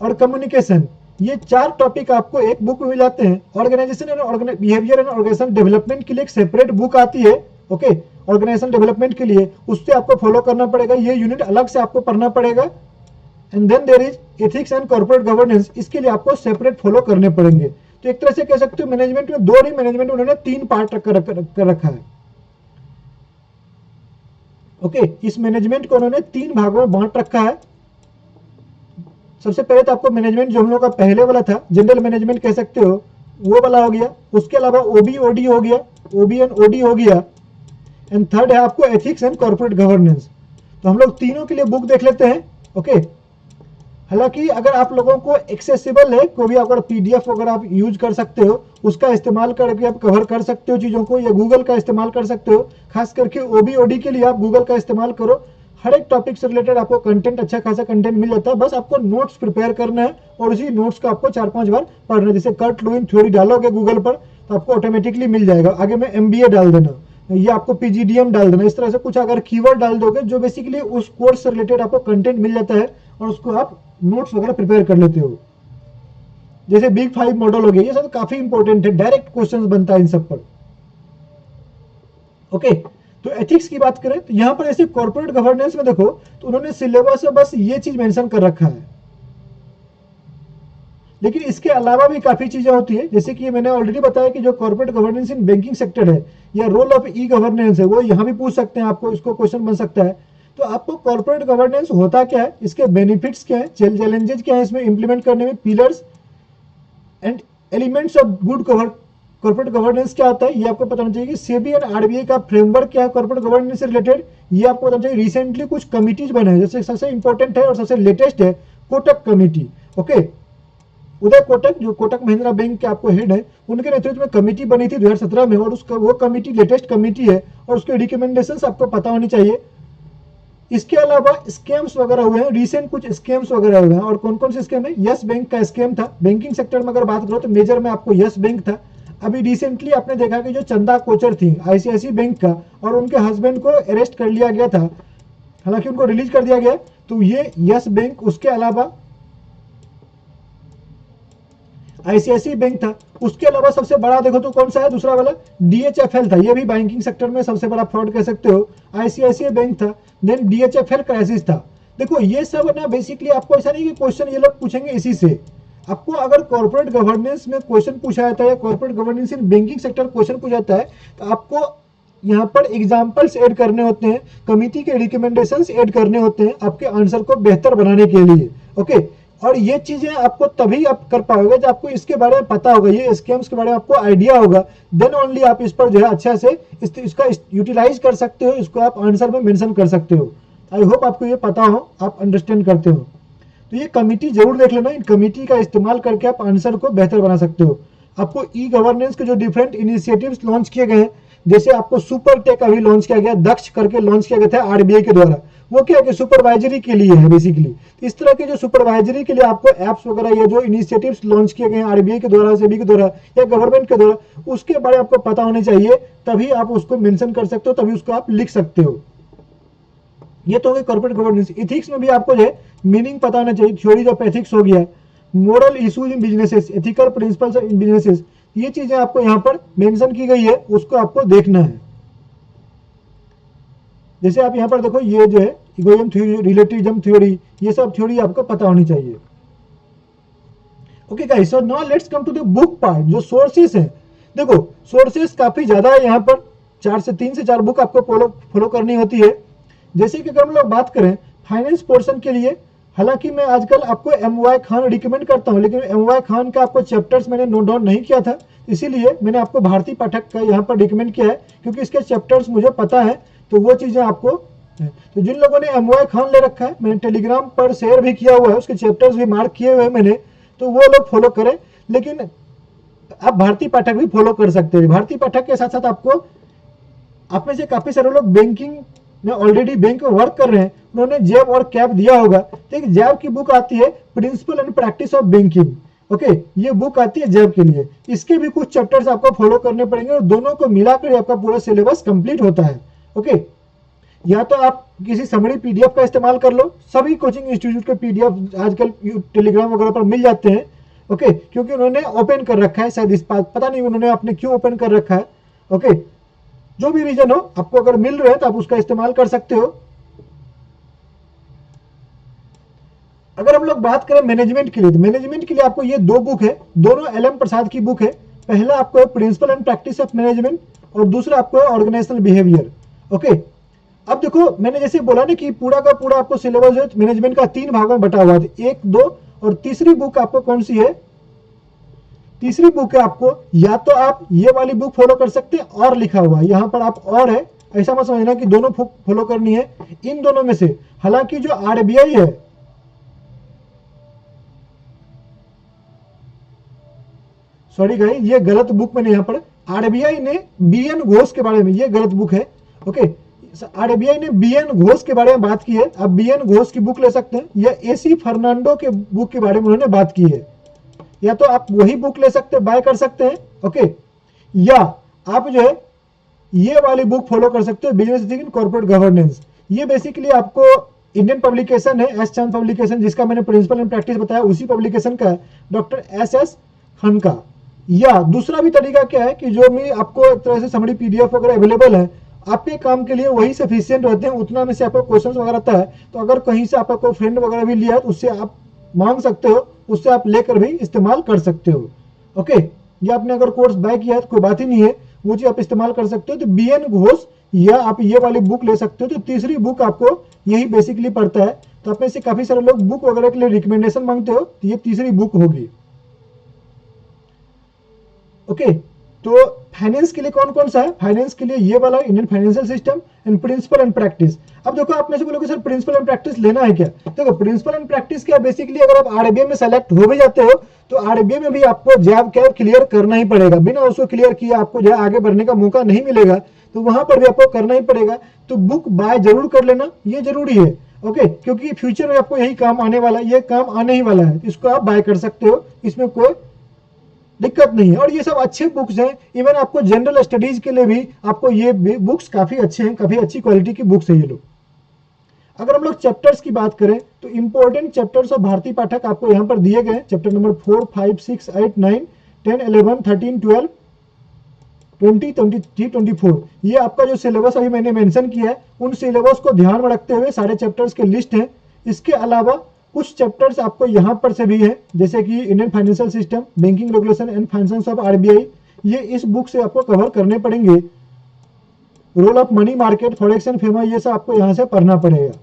और कम्युनिकेशन, ये 4 टॉपिक आपको एक बुक में मिल जाते हैं। Organisation and behaviour and organisation development के लिए एक सेपरेट बुक आती है, ओके, ऑर्गेनाइजेशन डेवलपमेंट के लिए, उससे आपको फॉलो करना पड़ेगा, ये यूनिट अलग से आपको पढ़ना पड़ेगा। And then there is ethics and corporate governance, इसके लिए आपको सेपरेट फॉलो करने पड़ेंगे। तो एक तरह से कह सकते हो मैनेजमेंट में 2 नहीं, मैनेजमेंट में उन्होंने 3 पार्ट कर रखा है। ओके, इस मैनेजमेंट को उन्होंने 3 भागों में बांट रखा है। सबसे पहले तो आपको मैनेजमेंट जो हम लोग का पहले वाला था, जनरल मैनेजमेंट कह सकते हो, वो वाला हो गया। उसके अलावा OBOD हो गया, OBNOD हो गया, एंड थर्ड है आपको एथिक्स एंड कॉर्पोरेट गवर्नेंस। तो हम लोग तीनों के लिए बुक देख लेते हैं। ओके, हालांकि अगर आप लोगों को एक्सेसिबल है, कोई भी अगर PDF वगैरह आप यूज कर सकते हो, उसका इस्तेमाल करके आप कवर कर सकते हो चीज़ों को, या गूगल का इस्तेमाल कर सकते हो। खास करके OBOD के लिए आप गूगल का इस्तेमाल करो, हर एक टॉपिक से रिलेटेड आपको कंटेंट, अच्छा खासा कंटेंट मिल जाता है। बस आपको नोट्स प्रिपेयर करना है, और उसी नोट्स को आपको 4-5 बार पढ़ना है। जैसे कर्ट लुईस थ्योरी डालोगे गूगल पर तो आपको ऑटोमेटिकली मिल जाएगा। आगे में MBA डाल देना, या आपको PGDM डाल देना, इस तरह से कुछ अगर कीवर्ड डाल दोगे जो बेसिकली उस कोर्स से रिलेटेड आपको कंटेंट मिल जाता है, और उसको आप नोट्स वगैरह प्रिपेयर कर लेते हो। जैसे बिग 5 मॉडल हो गया, ये सब काफी इंपॉर्टेंट है, डायरेक्ट क्वेश्चन बनता है इन सब पर। ओके, तो एथिक्स की बात करें तो यहां पर ऐसे कॉर्पोरेट गवर्नेंस में देखो, तो उन्होंने सिलेबस में बस ये चीज मेंशन कर रखा है, लेकिन इसके अलावा भी काफी चीजें होती है। जैसे कि मैंने ऑलरेडी बताया कि जो corporate governance in banking sector है, या रोल ऑफ ई गवर्नेंस है, वो यहां भी पूछ सकते हैं आपको, इसको क्वेश्चन बन सकता है। तो आपको कॉर्पोरेट गवर्नेंस होता क्या है, इसके बेनिफिट्स क्या है, चैलेंजेस क्या है इसमें इंप्लीमेंट करने में, pillars and elements of good corporate governance क्या होता है, ये आपको पता होना चाहिए। कि सेबी एंड RBI का फ्रेमवर्क क्या है कॉर्पोरेट गवर्नेंस से रिलेटेड, ये आपको पता होना चाहिए। रिसेंटली कुछ कमिटीज बने हैं, जैसे सबसे इंपॉर्टेंट है और सबसे लेटेस्ट है कोटक कमिटी। ओके, उदय कोटक जो कोटक महिंद्रा बैंक के आपको हेड है, उनके नेतृत्व में कमेटी बनी थी 2017 में, और उसका वो कमेटी लेटेस्ट कमेटी है, और उसके रिकमेंडेशंस आपको पता होनी चाहिए। इसके अलावा स्कैम्स वगैरह हुए हैं, रिसेंट कुछ स्कैम्स वगैरह हुए हैं। और कौन कौन से स्कैम है, यस बैंक का स्कैम था। बैंकिंग सेक्टर में अगर बात करो तो मेजर में आपको यस बैंक था। अभी रिसेंटली आपने देखा कि जो चंदा कोचर थी ICICI बैंक का, और उनके हस्बैंड को अरेस्ट कर लिया गया था, हालांकि उनको रिलीज कर दिया गया। तो ये यस बैंक, उसके अलावा आईसीआईसी बैंक था। उसके अलावा सबसे बड़ा देखो तो कौन सा है, दूसरा वाला डीएचएफएल था, ये भी बैंकिंग सेक्टर में सबसे बड़ा फ्रॉड कह सकते हो। आईसीआईसी बैंक था, देन डीएचएफएल क्राइसिस था। देखो ये सब ना बेसिकली आपको ऐसा नहीं कि क्वेश्चन ये लोग पूछेंगे इसी से, आपको अगर कॉर्पोरेट गवर्नेंस में क्वेश्चन पूछा जाता है या corporate governance in banking sector question पूछा जाता है तो आपको यहाँ पर एग्जाम्पल्स ऐड करने होते हैं, कमिटी के रिकमेंडेशंस ऐड करने होते हैं आपके आंसर को बेहतर बनाने के लिए। ओके, और ये चीजें आपको तभी आप कर पाओगे जब आपको इसके बारे में पता होगा, ये स्कैम्स के बारे में आपको आइडिया होगा, देन ओनली आप इस पर जो है अच्छा से इसका यूटिलाइज कर सकते हो, इसको आप आंसर में मेंशन कर सकते हो। आई होप आपको ये पता हो, आप अंडरस्टैंड करते हो। तो ये कमिटी जरूर देख लेना, इन कमिटी का इस्तेमाल करके आप आंसर को बेहतर बना सकते हो। आपको ई गवर्नेंस के जो डिफरेंट इनिशिएटिव्स लॉन्च किए गए हैं, जैसे आपको सुपर टेक अभी लॉन्च किया गया, दक्ष करके लॉन्च किया गया था आरबीआई के द्वारा, वो क्या है कि सुपरवाइजरी के लिए है बेसिकली। इस तरह के जो सुपरवाइजरी के लिए आपको एप्स वगैरह या जो इनिशिएटिव्स लॉन्च किए गए हैं आरबीआई के द्वारा, सेबी के द्वारा या गवर्नमेंट के द्वारा, उसके बारे में आपको पता होने चाहिए, तभी आप उसको मेंशन कर सकते हो, तभी उसको आप लिख सकते हो। ये तो हो गई कॉर्पोरेट गवर्नेंस। इथिक्स में भी आपको जो है मीनिंग पता होना चाहिए, थ्योरीज ऑफ एथिक्स हो गया, moral issues in businesses, ethical principles in businesses, ये चीजें आपको यहाँ पर मेंशन की गई है, उसको आपको देखना है। जैसे आप यहाँ पर देखो, ये जो है इगोइज्म थ्योरी, रिलेटिविज्म थ्योरी, ये सब थ्योरी आपको पता होनी चाहिए। Okay guys, so now let's come to the book part, जो सोर्सेस हैं। देखो सोर्सेस काफी ज्यादा है यहाँ पर, 3 से 4 बुक आपको फॉलो करनी होती है। जैसे कि अगर हम लोग बात करें फाइनेंस पोर्शन के लिए, हालांकि मैं आजकल आपको एम.वाई. खान रिकमेंड करता हूं, लेकिन एम.वाई. खान का आपको चैप्टर्स मैंने नोट डाउन नहीं किया था, इसीलिए मैंने आपको भारती पाठक का यहाँ पर रिकमेंड किया है, क्योंकि इसके चैप्टर्स मुझे पता है, तो वो चीजें आपको है। तो जिन लोगों ने एम.वाई. खान ले रखा है, मैंने टेलीग्राम पर शेयर भी किया हुआ है, उसके चैप्टर्स भी मार्क किए हुए हैं मैंने, तो वो लोग फॉलो करें। लेकिन आप भारती पाठक भी फॉलो कर सकते हैं। भारती पाठक के साथ साथ आपको, आप में से काफी सारे लोग बैंकिंग में ऑलरेडी बैंक में वर्क कर रहे हैं, उन्होंने जैब और कैप दिया होगा। तो एक जैब की बुक आती है, principle and practice of banking. Okay, ये बुक आती है जैब के लिए, इसके भी कुछ चैप्टर्स आपको फॉलो करने पड़ेंगे, और दोनों को मिलाकर आपका पूरा सिलेबस कंप्लीट होता है। ओके, या तो आप किसी समरी पीडीएफ का इस्तेमाल कर लो, सभी कोचिंग इंस्टीट्यूट के पीडीएफ आजकल टेलीग्राम वगैरह पर मिल जाते हैं। ओके, क्योंकि उन्होंने ओपन कर रखा है, शायद इस बात पता नहीं उन्होंने आपने क्यों ओपन कर रखा है। ओके, जो भी रीजन हो, आपको अगर मिल रहे हैं तो आप उसका इस्तेमाल कर सकते हो। अगर हम लोग बात करें मैनेजमेंट के लिए, तो मैनेजमेंट के लिए आपको ये 2 बुक है, दोनों एल.एम. प्रसाद की बुक है। पहला आपको है principle and practice of management, और दूसरा आपको है ऑर्गेनाइजेशनल बिहेवियर। ओके, अब देखो मैंने जैसे बोला ना कि पूरा का पूरा आपको सिलेबस है मैनेजमेंट का 3 भागों में बटा हुआ है, 1, 2 और तीसरी बुक आपको कौन सी है, तीसरी बुक है आपको, या तो आप ये वाली बुक फॉलो कर सकते हैं, और लिखा हुआ है यहाँ पर आप, और है, ऐसा मत समझना कि दोनों फॉलो करनी है, इन दोनों में से। हालांकि जो आरबीआई है, सॉरी गाइस, ये गलत बुक मैंने यहाँ पर, आरबीआई ने बीएन घोष के बारे में, ये गलत बुक है। ओके, आरबीआई ने बीएन घोष के बारे में बात की है, आप बीएन घोष की बुक ले सकते हैं, या एसी फर्नांडो के बुक के बारे में उन्होंने बात की है, या तो आप वही बुक ले सकते हैं, बाय कर सकते हैं। ओके, या आप जो है ये वाली बुक फॉलो कर सकते हो, business ethics in corporate governance. ये बेसिकली आपको इंडियन पब्लिकेशन है, एस चांद पब्लिकेशन, जिसका मैंने प्रिंसिपल एंड प्रैक्टिस बताया, उसी पब्लिकेशन का है, डॉक्टर एस खान का। या दूसरा भी तरीका क्या है कि जो मैं आपको एक तरह से समरी पीडीएफ वगैरह अवेलेबल है, आपके काम के लिए वही सफिशियंट होते हैं, उतना में से आपको क्वेश्चंस वगैरह आता है, तो अगर कहीं से आपका कोई फ्रेंड वगैरह भी लिया है तो उससे आप मांग सकते हो, उससे आप लेकर भी इस्तेमाल कर सकते हो। ओके, या आपने अगर कोर्स बाय किया है तो कोई बात ही नहीं है, वो चीज आप इस्तेमाल कर सकते हो। तो बीएन घोष या आप ये वाली बुक ले सकते हो। तो तीसरी बुक आपको यही बेसिकली पड़ता है। तो आप में से काफी सारे लोग बुक वगैरह के लिए रिकमेंडेशन मांगते हो, तो ये तीसरी बुक होगी। ओके, तो फाइनेंस के लिए कौन कौन सा है, फाइनेंस के लिए ये वाला Indian financial system and principle and practice. अब देखो आप में से बोलोगे सर प्रिंसिपल एंड प्रैक्टिस लेना है क्या, देखो प्रिंसिपल एंड प्रैक्टिस क्या, बेसिकली अगर आप आरबीआई में सेलेक्ट हो भी जाते हो तो आरबीआई में भी आपको जैब कैब क्लियर करना ही पड़ेगा, बिना उसको क्लियर किया आपको जो आगे बढ़ने का मौका नहीं मिलेगा, तो वहां पर भी आपको करना ही पड़ेगा। तो बुक बाय जरूर कर लेना, ये जरूरी है। ओके, क्योंकि फ्यूचर में आपको यही काम आने वाला है, ये काम आने ही वाला है, इसको आप बाय कर सकते हो, इसमें कोई दिक्कत नहीं है। और ये सब अच्छे बुक्स हैं, इवन आपको जनरल स्टडीज के लिए भी आपको ये बुक्स काफी अच्छे हैं, काफी अच्छी क्वालिटी की बुक्स है ये लोग। अगर हम लोग चैप्टर्स की बात करें तो इंपॉर्टेंट चैप्टर्स ऑफ भारतीय पाठक आपको यहाँ पर दिए गए, चैप्टर नंबर 4, 5, 6, 8, 9, 10, 11, 13, 12, 20, 23, 24, ये आपका जो सिलेबस अभी मैंने मेंशन किया है, उन सिलेबस को ध्यान में रखते हुए सारे चैप्टर्स के लिस्ट हैं। इसके अलावा कुछ चैप्टर्स आपको यहाँ पर से भी हैं, जैसे कि Indian financial system, banking regulation and functions of RBI, ये इस बुक से आपको कवर करने पड़ेंगे। Role of money market, forex and FEMA, ये सब आपको यहाँ से पढ़ना पड़ेगा।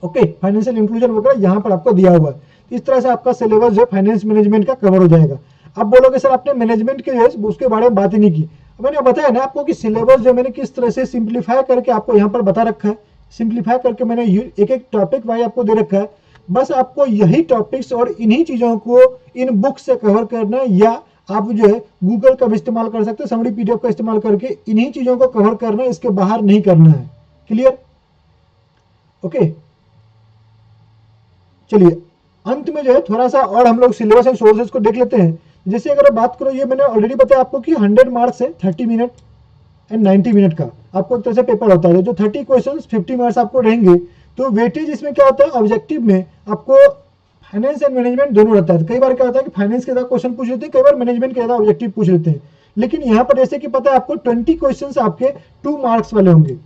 ओके, फाइनेंशियल इंक्लूजन वगैरह यहाँ पर आपको दिया हुआ है। इस तरह से आपका सिलेबस जो फाइनेंस मैनेजमेंट का कवर हो जाएगा। अब बोलोगे सर आपने मैनेजमेंट के उसके बारे में बात ही नहीं की। मैंने बताया ना आपको कि सिलेबस जो मैंने किस तरह से सिंप्लीफाई करके आपको यहाँ पर बता रखा है, सिंप्लीफाई करके मैंने एक एक टॉपिक वाइज आपको दे रखा है। बस आपको यही टॉपिक्स और इन्हीं चीजों को इन बुक से कवर करना है, या आप जो है गूगल का भी इस्तेमाल कर सकते हैं, समरी पीडीएफ का इस्तेमाल करके इन्हीं चीजों को कवर करना है, इसके बाहर नहीं करना है। क्लियर? ओके, चलिए अंत में जो है थोड़ा सा और हम लोग सिलेबस एंड सोर्सेज को देख लेते हैं। जैसे अगर बात करो, ये मैंने ऑलरेडी बताया आपको कि 100 मार्क्स है, 30 मिनट एंड 90 मिनट का आपको एक तरह से पेपर होता है। जो 30 क्वेश्चन 50 मार्क्स आपको रहेंगे। तो वेटेज इसमें क्या होता है, ऑब्जेक्टिव में आपको फाइनेंस एंड मैनेजमेंट दोनों रहता है। कई बार क्या होता है कि फाइनेंस के ज्यादा क्वेश्चन पूछ लेते हैं, कई बार मैनेजमेंट के ज्यादा ऑब्जेक्टिव पूछ लेते हैं। लेकिन यहाँ पर जैसे कि पता है आपको 20 क्वेश्चन आपके 2 मार्क्स वाले होंगे।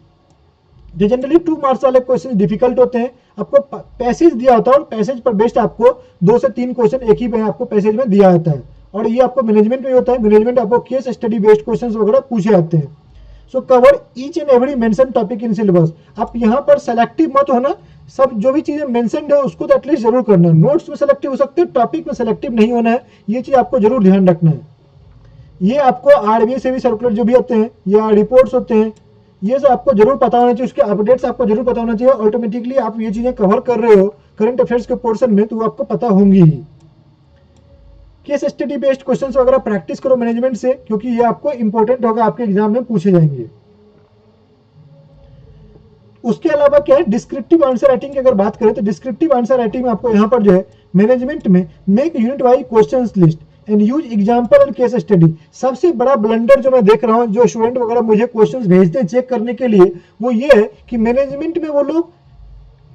जो जनरली 2 मार्क्स वाले क्वेश्चन डिफिकल्ट होते हैं, आपको पैसेज दिया होता है और पैसेज पर बेस्ड आपको 2 से 3 क्वेश्चन एक ही में आपको पैसेज में दिया जाता है। और ये आपको मैनेजमेंट में होता है, मैनेजमेंट आपको केस स्टडी बेस्ड क्वेश्चन वगैरह पूछे जाते हैं। सो cover each and every mention topic in syllabus. आप यहाँ पर सेलेक्टिव मत होना, सब जो भी चीजें मेंशन है उसको तो एटलीस्ट जरूर करना है। नोट्स में सेलेक्टिव हो सकते हैं, टॉपिक में सेलेक्टिव नहीं होना है, ये चीज आपको जरूर ध्यान रखना है। ये आपको आरबीआई से भी सर्कुलर जो भी होते हैं या रिपोर्ट्स होते हैं, ये सब आपको जरूर पता होना चाहिए, उसके अपडेट्स आपको जरूर पता होना चाहिए। ऑटोमेटिकली आप ये चीजें कवर कर रहे हो करंट अफेयर्स के पोर्शन में, तो वो आपको पता होंगी ही। केस स्टडी बेस्ड क्वेश्चंस वगैरह प्रैक्टिस करो मैनेजमेंट से, क्योंकि ये आपको इंपॉर्टेंट होगा, आपके एग्जाम में पूछे जाएंगे। उसके अलावा क्या है, डिस्क्रिप्टिव आंसर राइटिंग की अगर बात करें तो डिस्क्रिप्टिव आंसर राइटिंग में आपको यहाँ पर जो है मैनेजमेंट में make unit wise questions list and use example and case study. सबसे बड़ा ब्लंडर जो मैं देख रहा हूँ, जो स्टूडेंट वगैरह मुझे क्वेश्चंस भेजते हैं चेक करने के लिए, वो ये है कि मैनेजमेंट में वो लोग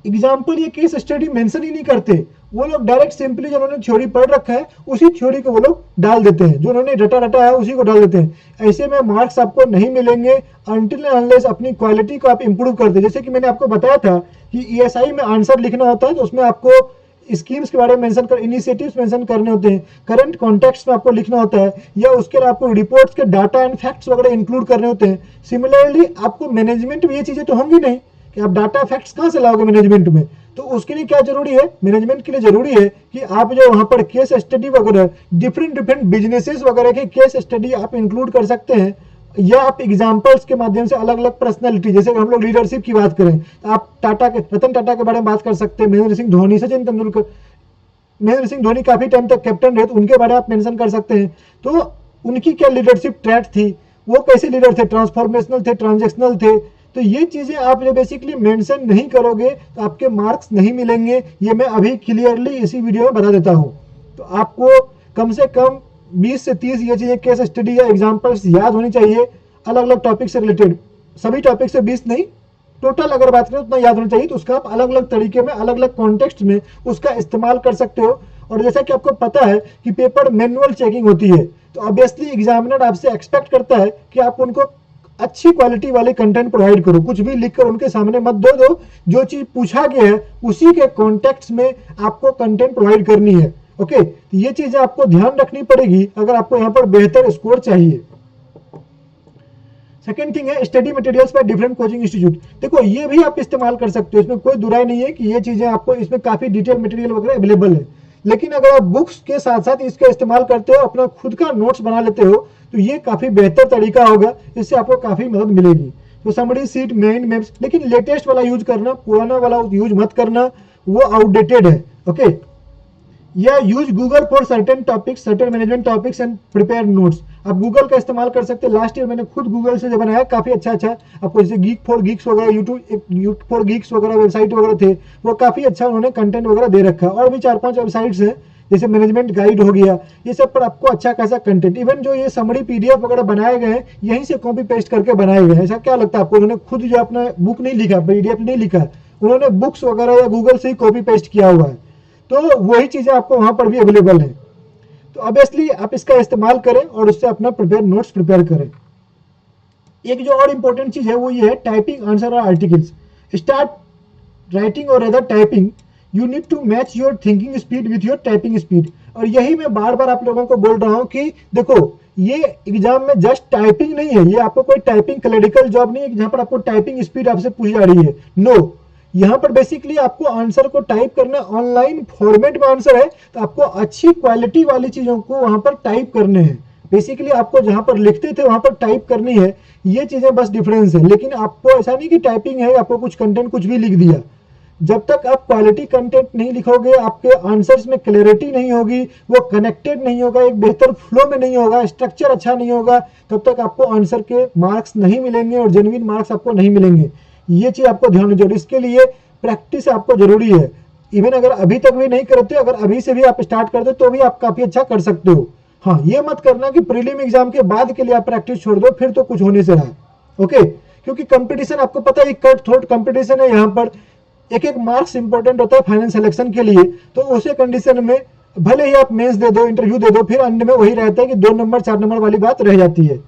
एग्जाम्पल या केस स्टडी मेंशन ही नहीं करते। वो लोग डायरेक्ट सिंपली जो उन्होंने थ्योरी पढ़ रखा है उसी थ्योरी को वो लोग डाल देते हैं, जो उन्होंने डाटा डाटा है उसी को डाल देते हैं। ऐसे में मार्क्स आपको नहीं मिलेंगे अनटिल अनलेस अपनी क्वालिटी को आप इंप्रूव करते। जैसे कि मैंने आपको बताया था कि ईएसआई में आंसर लिखना होता है, तो उसमें आपको स्कीम्स के बारे में मेंशन कर, इनिशिएटिव्स मेंशन करने होते हैं, करंट कॉन्टेक्स्ट में आपको लिखना होता है, या उसके लिए आपको रिपोर्ट्स के डाटा एंड फैक्ट्स वगैरह इंक्लूड करने होते हैं। सिमिलरली आपको मैनेजमेंट में ये चीजें तो होंगी नहीं कि आप डाटा फैक्ट्स कहाँ से लाओगे मैनेजमेंट में। तो उसके लिए क्या जरूरी है, मैनेजमेंट के लिए जरूरी है कि आप जो वहां पर केस स्टडी वगैरह डिफरेंट बिजनेसेस वगैरह के केस स्टडी आप इंक्लूड कर सकते हैं, या आप एग्जांपल्स के माध्यम से अलग अलग पर्सनैलिटी, जैसे हम लोग लीडरशिप की बात करें तो आप टाटा के, रतन टाटा के बारे में बात कर सकते हैं, महेंद्र सिंह धोनी, सचिन तेंदुलकर। महेंद्र सिंह धोनी काफी टाइम तक कैप्टन रहे, तो उनके बारे में आप मेंशन कर सकते हैं। तो उनकी क्या लीडरशिप ट्रैट थी, वो कैसे लीडर थे, ट्रांसफॉर्मेशनल थे, ट्रांजेक्शनल थे। तो ये चीजें आप जो बेसिकली मेंशन नहीं करोगे तो आपके मार्क्स नहीं मिलेंगे। ये मैं अभी क्लियरली इसी वीडियो में बता देता हूँ। तो आपको कम से कम 20 से 30 ये चीजें केस स्टडी या एग्जांपल्स याद होनी चाहिए, अलग अलग टॉपिक से रिलेटेड। सभी टॉपिक से 20 नहीं, टोटल अगर बात करें उतना याद होना चाहिए। तो उसका आप अलग अलग तरीके में, अलग अलग कॉन्टेक्स्ट में उसका इस्तेमाल कर सकते हो। और जैसा कि आपको पता है कि पेपर मैनुअल चेकिंग होती है, तो ऑब्वियसली एग्जामिनर आपसे एक्सपेक्ट करता है कि आप उनको अच्छी क्वालिटी वाले कंटेंट प्रोवाइड करो। कुछ भी लिखकर उनके सामने मत दो, जो चीज पूछा गया है उसी के कॉन्टेक्स्ट में आपको कंटेंट प्रोवाइड करनी है। ओके, तो ये चीजें आपको ध्यान रखनी पड़ेगी अगर आपको यहाँ पर बेहतर स्कोर चाहिए। सेकेंड थिंग है study materials by different coaching institute. देखो ये भी आप इस्तेमाल कर सकते हो, इसमें कोई दुराई नहीं है कि ये चीजें आपको, इसमें काफी डिटेल मटेरियल वगैरह अवेलेबल है। लेकिन अगर आप बुक्स के साथ साथ इसका इस्तेमाल करते हो, अपना खुद का नोट्स बना लेते हो, तो ये काफी बेहतर तरीका होगा, इससे आपको काफी मदद मिलेगी। तो समरी शीट, माइंड मैप्स, लेकिन लेटेस्ट वाला यूज करना, पुराना वाला यूज मत करना, वो आउटडेटेड है। ओके, या use Google for certain topics, certain management topics and prepare notes. आप गूगल का इस्तेमाल कर सकते हैं। लास्ट ईयर मैंने खुद गूगल से जो बनाया काफी अच्छा आपको, जैसे गीक फॉर गीक्स वगैरह, यूट्यूब फॉर गीक्स वगैरह वेबसाइट वगैरह थे, वो काफी अच्छा उन्होंने कंटेंट वगैरह दे रखा है। और भी 4-5 वेबसाइट्स हैं, जैसे मैनेजमेंट गाइड हो गया, ये सब पर आपको अच्छा खासा कंटेंट, इवन जो ये समरी पीडीएफ वगैरह बनाए गए हैं यहीं से कॉपी पेस्ट करके बनाए गए हैं। ऐसा क्या लगता है आपको, उन्होंने खुद जो अपना बुक नहीं लिखा, पीडीएफ नहीं लिखा, उन्होंने बुक्स वगैरह या गूगल से ही कॉपी पेस्ट किया हुआ है, तो वही चीज़ें आपको वहाँ पर भी अवेलेबल है। तो ऑब्वियसली आप इसका इस्तेमाल करें और उससे अपना नोट्स प्रिपेयर करें। एक जो और इम्पोर्टेंट चीज़ है वो ये है टाइपिंग आंसर और आर्टिकल्स। स्टार्ट राइटिंग और other typing, you need to match your thinking speed with your typing speed. और यही मैं बार बार आप लोगों को बोल रहा हूँ कि देखो, ये एग्जाम में जस्ट टाइपिंग नहीं है, ये आपको कोई टाइपिंग क्लरिकल जॉब नहीं है जहां पर आपको टाइपिंग स्पीड आपसे पूछी जा रही है। नो, यहाँ पर बेसिकली आपको आंसर को टाइप करना, ऑनलाइन फॉर्मेट में आंसर है तो आपको अच्छी क्वालिटी वाली चीजों को वहां पर टाइप करने हैं। बेसिकली आपको जहां पर लिखते थे वहां पर टाइप करनी है, ये चीजें बस डिफरेंस है। लेकिन आपको ऐसा नहीं कि टाइपिंग है आपको कुछ कंटेंट कुछ भी लिख दिया। जब तक आप क्वालिटी कंटेंट नहीं लिखोगे, आपके आंसर्स में क्लैरिटी नहीं होगी, वो कनेक्टेड नहीं होगा, एक बेहतर फ्लो में नहीं होगा, स्ट्रक्चर अच्छा नहीं होगा, तब तक आपको आंसर के मार्क्स नहीं मिलेंगे और जेन्युइन मार्क्स आपको नहीं मिलेंगे। ये चीज आपको ध्यान रखिए। इसके लिए प्रैक्टिस आपको जरूरी है। इवन अगर अभी तक भी नहीं करते, अगर अभी से भी आप स्टार्ट करते तो भी आप काफी अच्छा कर सकते हो। हाँ, ये मत करना कि प्रीलिम एग्जाम के बाद के लिए आप प्रैक्टिस छोड़ दो, फिर तो कुछ होने से रहा। ओके, क्योंकि कंपटीशन आपको पता है कट थ्रोट कंपटीशन है। यहाँ पर एक एक मार्क्स इंपॉर्टेंट होता है फाइनल सिलेक्शन के लिए। तो उसी कंडीशन में भले ही आप मेंस दे दो, इंटरव्यू दे दो, फिर अंत में वही रहता है कि 2 नंबर 4 नंबर वाली बात रह जाती है।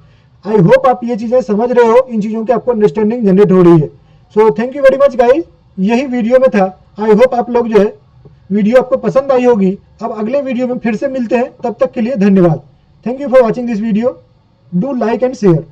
आई होप आप ये चीजें समझ रहे हो, इन चीजों की आपको अंडरस्टैंडिंग जनरेट हो रही है। So thank you very much guys, यही वीडियो में था। आई होप आप लोग जो है वीडियो आपको पसंद आई होगी। अब अगले वीडियो में फिर से मिलते हैं, तब तक के लिए धन्यवाद। Thank you for watching this video, do like and share.